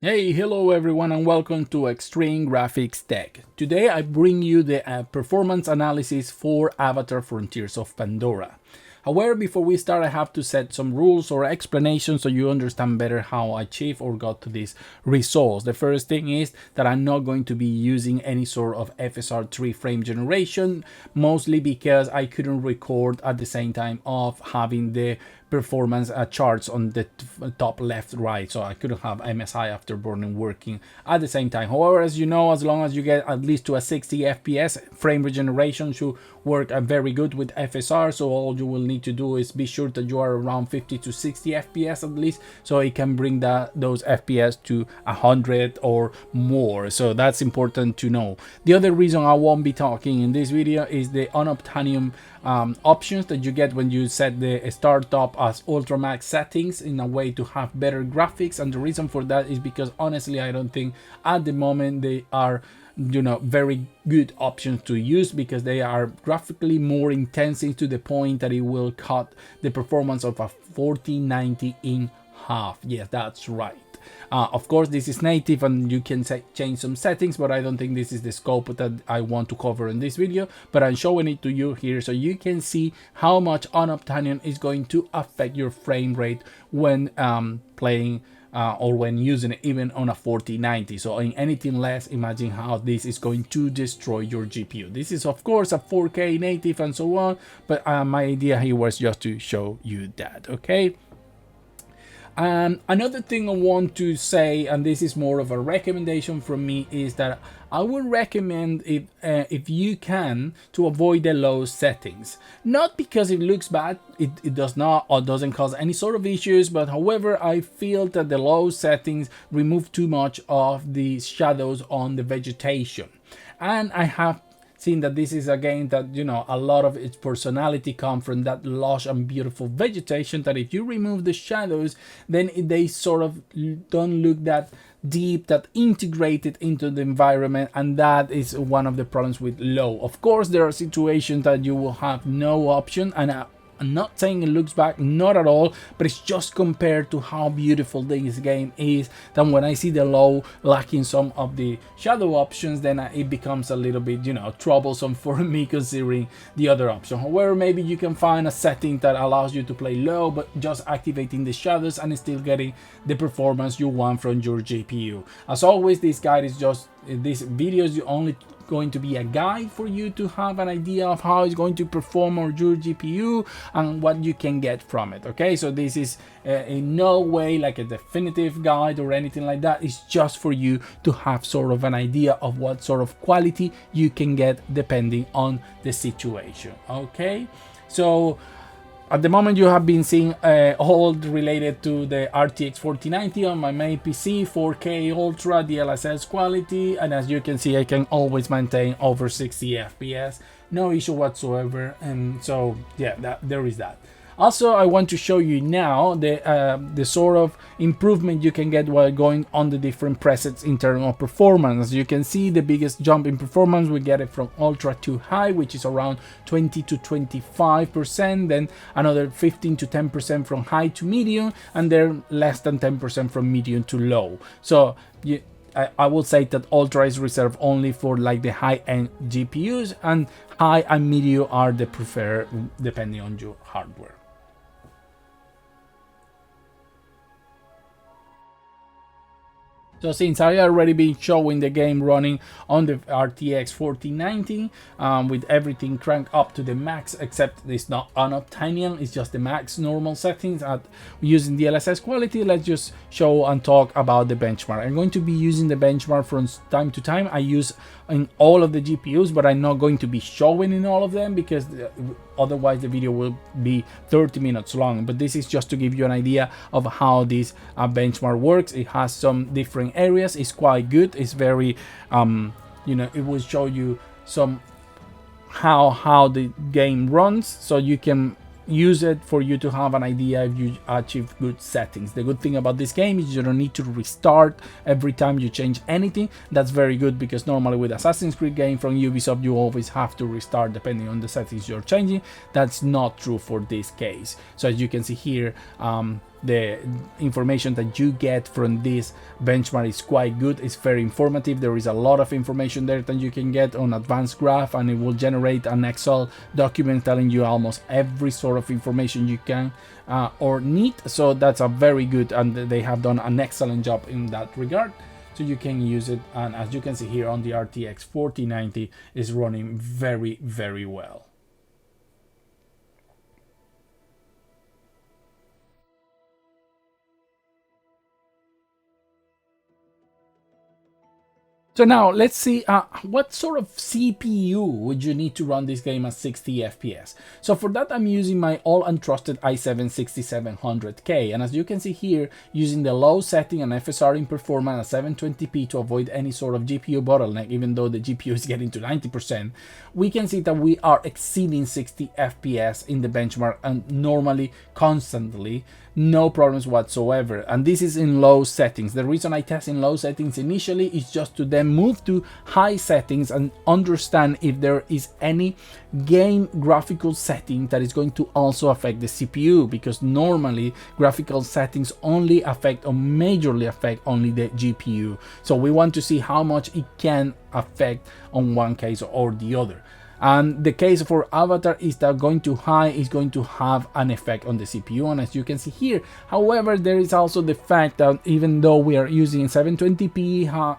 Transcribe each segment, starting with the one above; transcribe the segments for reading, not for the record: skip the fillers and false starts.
Hey, hello everyone and welcome to Extreme Graphics Tech. Today I bring you the performance analysis for Avatar Frontiers of Pandora. However, before we start, I have to set some rules or explanations so you understand better how I achieved or got to these results. The first thing is that I'm not going to be using any sort of FSR3 frame generation, mostly because I couldn't record at the same time of having the performance charts on the top left right, so I couldn't have MSI Afterburning working at the same time. However, as you know, as long as you get at least to a 60 FPS, frame regeneration should work very good with FSR. So all you will need to do is be sure that you are around 50 to 60 FPS at least, so it can bring those FPS to 100 or more. So that's important to know. The other reason I won't be talking in this video is the unobtainium options that you get when you set the startup as ultramax settings in a way to have better graphics. And the reason for that is because honestly I don't think at the moment they are very good options to use, because they are graphically more intensive to the point that it will cut the performance of a 4090 in half. Yes, that's right. Of course, this is native and you can change some settings, but I don't think this is the scope that I want to cover in this video. But I'm showing it to you here so you can see how much unobtainium is going to affect your frame rate when playing or when using it even on a 4090. So in anything less, imagine how this is going to destroy your GPU. This is of course a 4K native and so on, but my idea here was just to show you that, okay? Another thing I want to say, and this is more of a recommendation from me, is that I would recommend, if you can, to avoid the low settings. Not because it looks bad, it does not or doesn't cause any sort of issues, but however I feel that the low settings remove too much of the shadows on the vegetation. And I have seen that this is a game that, a lot of its personality comes from that lush and beautiful vegetation, that if you remove the shadows, then they sort of don't look that deep, that integrated into the environment, and that is one of the problems with low. Of course, there are situations that you will have no option, and I'm not saying it looks bad, not at all, but it's just compared to how beautiful this game is, that when I see the low lacking some of the shadow options, then it becomes a little bit, troublesome for me considering the other option. However, maybe you can find a setting that allows you to play low, but just activating the shadows and still getting the performance you want from your GPU. As always, this guide is just, this video is only going to be a guide for you to have an idea of how it's going to perform on your GPU and what you can get from it. Okay, so this is in no way like a definitive guide or anything like that. It's just for you to have sort of an idea of what sort of quality you can get depending on the situation. Okay, so at the moment you have been seeing all related to the RTX 4090 on my main PC, 4K Ultra DLSS quality, and as you can see I can always maintain over 60 FPS, no issue whatsoever. And so yeah, there is that. Also, I want to show you now the sort of improvement you can get while going on the different presets in terms of performance. As you can see, the biggest jump in performance we get it from ultra to high, which is around 20 to 25%, then another 15 to 10% from high to medium, and then less than 10% from medium to low. So I will say that ultra is reserved only for like the high-end GPUs, and high and medium are the preferred depending on your hardware. So since I already been showing the game running on the RTX 4090 with everything cranked up to the max, except it's not unobtainium, it's just the max normal settings at using the DLSS quality, let's just show and talk about the benchmark. I'm going to be using the benchmark from time to time. I use in all of the GPUs, but I'm not going to be showing in all of them because otherwise the video will be 30 minutes long. But this is just to give you an idea of how this benchmark works. It has some different areas. It's quite good. It's very it will show you some how the game runs, so you can use it for you to have an idea if you achieve good settings. The good thing about this game is you don't need to restart every time you change anything. That's very good, because normally with Assassin's Creed game from Ubisoft you always have to restart depending on the settings you're changing. That's not true for this case. So as you can see here, the information that you get from this benchmark is quite good. It's very informative. There is a lot of information there that you can get on advanced graph, and it will generate an Excel document telling you almost every sort of information you can or need. So that's a very good, and they have done an excellent job in that regard. So you can use it, and as you can see here on the RTX 4090 is running very, very well. So now let's see what sort of CPU would you need to run this game at 60 FPS. So for that, I'm using my all untrusted i7-6700K, and as you can see here, using the low setting and FSR in performance at 720p to avoid any sort of GPU bottleneck, even though the GPU is getting to 90%, we can see that we are exceeding 60 FPS in the benchmark, and normally, constantly, no problems whatsoever. And this is in low settings. The reason I test in low settings initially is just to then move to high settings and understand if there is any game graphical setting that is going to also affect the CPU, because normally graphical settings only affect or majorly affect only the GPU. So we want to see how much it can affect on one case or the other. And the case for Avatar is that going to high is going to have an effect on the CPU, and as you can see here, however, there is also the fact that even though we are using 720p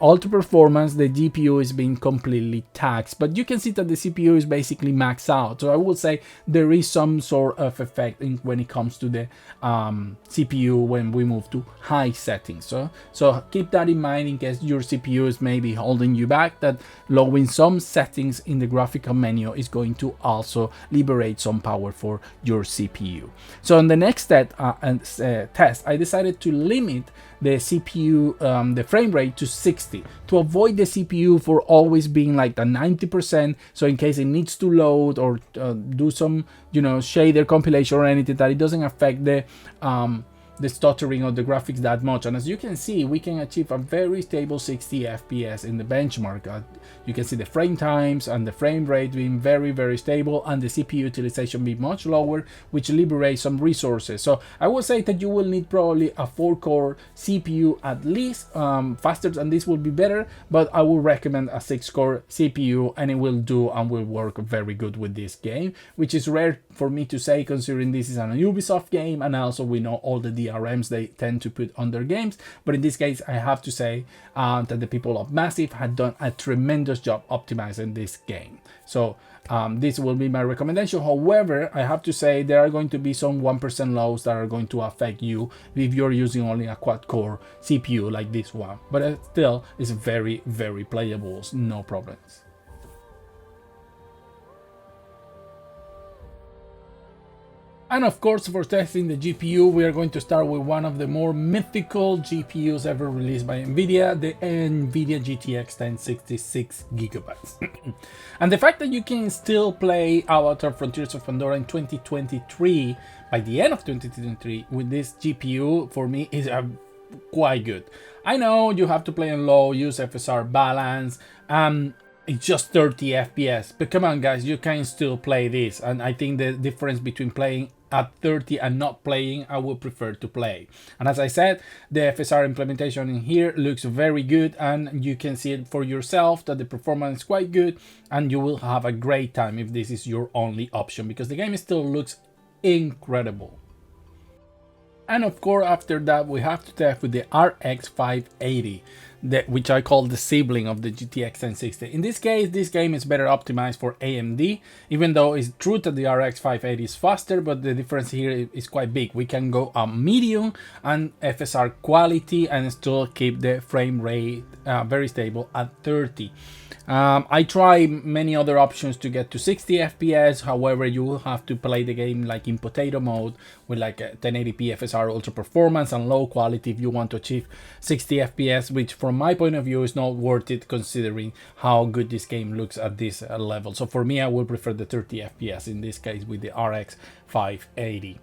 ultra performance, the GPU is being completely taxed, but you can see that the CPU is basically maxed out. So I would say there is some sort of effect when it comes to the CPU when we move to high settings. So keep that in mind in case your CPU is maybe holding you back, that lowering some settings in the graphical menu is going to also liberate some power for your CPU. So on the next test, I decided to limit the CPU, the frame rate to 60 to avoid the CPU for always being like the 90%. So in case it needs to load or do some, shader compilation or anything, that it doesn't affect the stuttering of the graphics that much. And as you can see, we can achieve a very stable 60 FPS in the benchmark. You can see the frame times and the frame rate being very, very stable, and the CPU utilization being much lower, which liberates some resources. So I would say that you will need probably a 4-core CPU at least. Faster than this will be better, but I would recommend a 6-core CPU, and it will do and will work very good with this game, which is rare for me to say considering this is an Ubisoft game, and also we know all the DRMs they tend to put on their games. But in this case, I have to say that the people of Massive had done a tremendous job optimizing this game. So this will be my recommendation. However, I have to say there are going to be some 1% lows that are going to affect you if you're using only a quad-core CPU like this one. But it still is very, very playable, no problems. And of course, for testing the GPU, we are going to start with one of the more mythical GPUs ever released by NVIDIA, the NVIDIA GTX 1066 gigabytes. And the fact that you can still play Avatar Frontiers of Pandora in 2023, by the end of 2023, with this GPU, for me, is quite good. I know you have to play on low, use FSR balance, it's just 30 FPS, but come on guys, you can still play this. And I think the difference between playing at 30 and not playing, I would prefer to play. And as I said, the FSR implementation in here looks very good, and you can see it for yourself that the performance is quite good, and you will have a great time if this is your only option, because the game still looks incredible. And of course, after that, we have to test with the RX 580, which I call the sibling of the GTX 1060. In this case, this game is better optimized for AMD, even though it's true that the RX 580 is faster, but the difference here is quite big. We can go on medium and FSR quality and still keep the frame rate very stable at 30. I try many other options to get to 60 FPS. However, you will have to play the game like in potato mode with like a 1080p FSR ultra performance and low quality if you want to achieve 60 FPS, which from my point of view is not worth it considering how good this game looks at this level. So for me, I would prefer the 30 FPS in this case with the RX 580.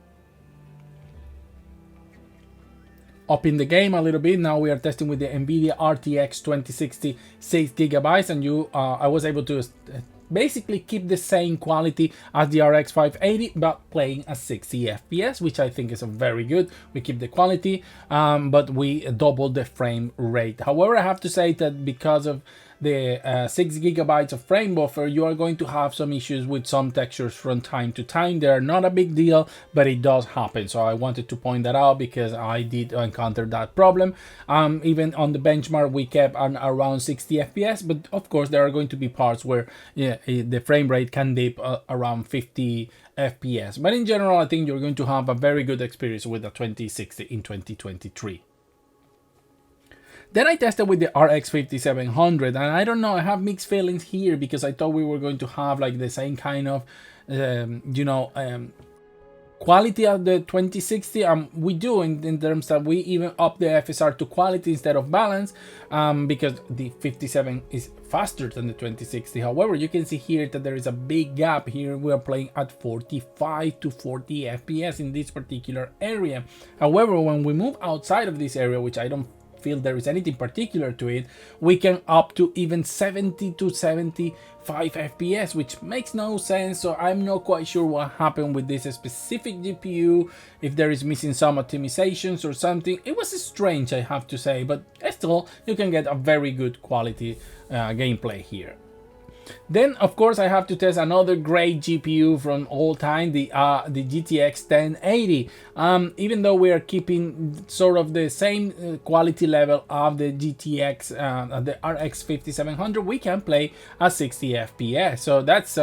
Up in the game a little bit, now we are testing with the NVIDIA RTX 2060 6GB, and I was able to basically keep the same quality as the RX 580, but playing at 60 FPS, which I think is a very good. We keep the quality, but we double the frame rate. However, I have to say that because of the 6 gigabytes of frame buffer, you are going to have some issues with some textures from time to time. They're not a big deal, but it does happen. So I wanted to point that out because I did encounter that problem. Even on the benchmark, we kept on around 60 FPS, but of course there are going to be parts where the frame rate can dip around 50 FPS. But in general, I think you're going to have a very good experience with the 2060 in 2023. Then I tested with the RX 5700, and I don't know, I have mixed feelings here because I thought we were going to have like the same kind of, quality of the 2060. We do in terms that we even up the FSR to quality instead of balance, because the 57 is faster than the 2060. However, you can see here that there is a big gap here. We are playing at 45 to 40 FPS in this particular area. However, when we move outside of this area, which I don't feel there is anything particular to it, we can up to even 70 to 75 FPS, which makes no sense. So I'm not quite sure what happened with this specific GPU, if there is missing some optimizations or something. It was strange, I have to say, but still you can get a very good quality gameplay here. Then of course I have to test another great GPU from all time, the GTX 1080. Even though we are keeping sort of the same quality level of the GTX, the RX 5700, we can play at 60 FPS. So that's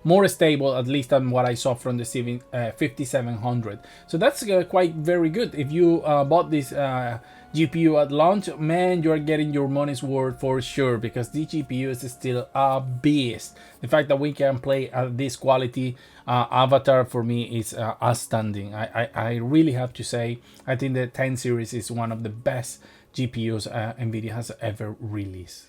more stable, at least than what I saw from the 5700. So that's quite very good. If you bought this GPU at launch, man, you're getting your money's worth for sure, because the GPU is still a beast. The fact that we can play at this quality avatar for me is outstanding. I really have to say, I think the 10 series is one of the best GPUs NVIDIA has ever released.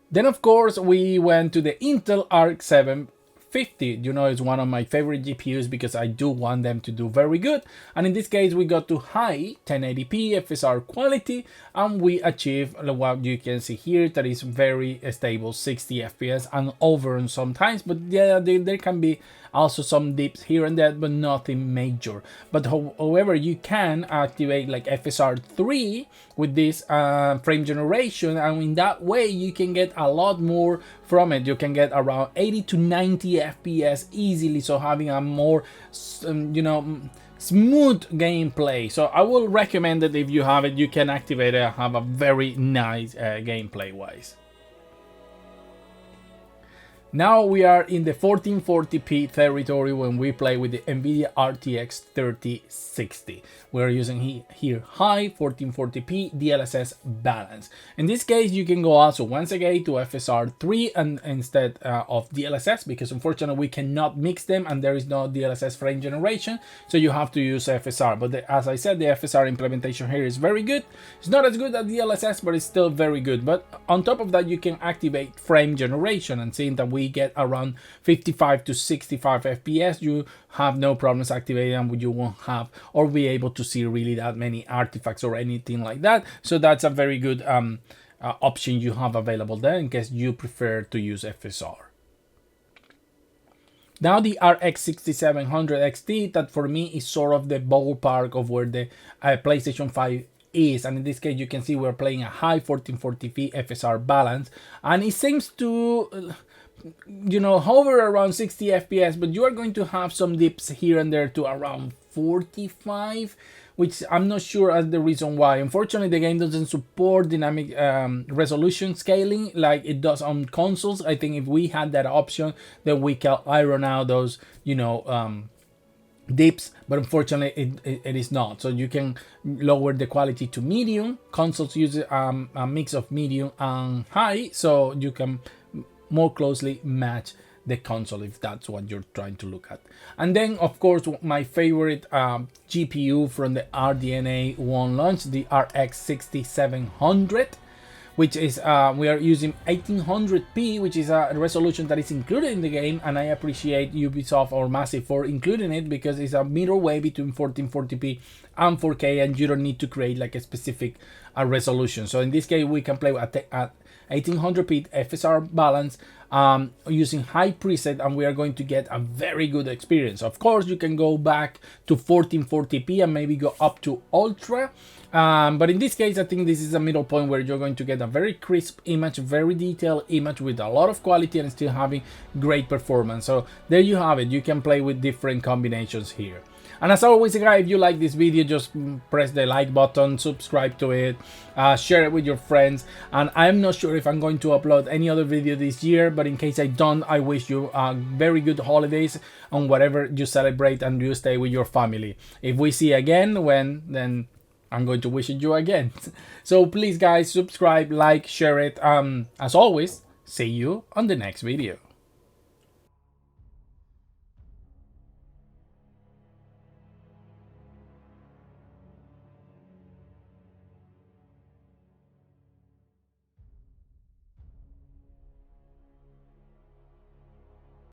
Then of course we went to the Intel Arc 750. You know, it's one of my favorite GPUs because I do want them to do very good. And in this case, we got to high 1080p FSR quality, and we achieved what you can see here, that is very stable 60 FPS and over sometimes. But yeah, there can be also some dips here and there, but nothing major. But however, you can activate like FSR 3 with this frame generation, and in that way you can get a lot more from it. You can get around 80 to 90 FPS easily, so having a more smooth gameplay. So I will recommend that if you have it, you can activate it and have a very nice gameplay wise. Now we are in the 1440p territory when we play with the NVIDIA RTX 3060. We're using here high 1440p DLSS balance. In this case, you can go also once again to FSR 3 and instead of DLSS, because unfortunately we cannot mix them and there is no DLSS frame generation, so you have to use FSR. But as I said, the FSR implementation here is very good. It's not as good as DLSS, but it's still very good. But on top of that, you can activate frame generation, and seeing that we get around 55 to 65 FPS, you have no problems activating them. You won't have or be able to see really that many artifacts or anything like that. So that's a very good option you have available there in case you prefer to use FSR. Now the RX 6700 XT, that for me is sort of the ballpark of where the PlayStation 5 is, and in this case you can see we're playing a high 1440p FSR balance, and it seems to hover around 60 FPS, but you are going to have some dips here and there to around 45, which I'm not sure as the reason why. Unfortunately, the game doesn't support dynamic resolution scaling like it does on consoles. I think if we had that option, then we can iron out those dips, but unfortunately it is not. So you can lower the quality to medium. Consoles use a mix of medium and high, so you can more closely match the console if that's what you're trying to look at. And then of course my favorite GPU from the RDNA 1 launch, the RX 6700, which is we are using 1800p, which is a resolution that is included in the game, and I appreciate Ubisoft or Massive for including it because it's a middle way between 1440p and 4K, and you don't need to create like a specific resolution. So in this case, we can play at 1800p FSR balance using high preset, and we are going to get a very good experience. Of course, you can go back to 1440p and maybe go up to ultra, but in this case, I think this is a middle point where you're going to get a very crisp image, very detailed image with a lot of quality and still having great performance. So there you have it. You can play with different combinations here. And as always, guys, if you like this video, just press the like button, subscribe to it, share it with your friends. And I'm not sure if I'm going to upload any other video this year, but in case I don't, I wish you very good holidays on whatever you celebrate, and you stay with your family. If we see again, then I'm going to wish it you again. So please, guys, subscribe, like, share it. As always, see you on the next video.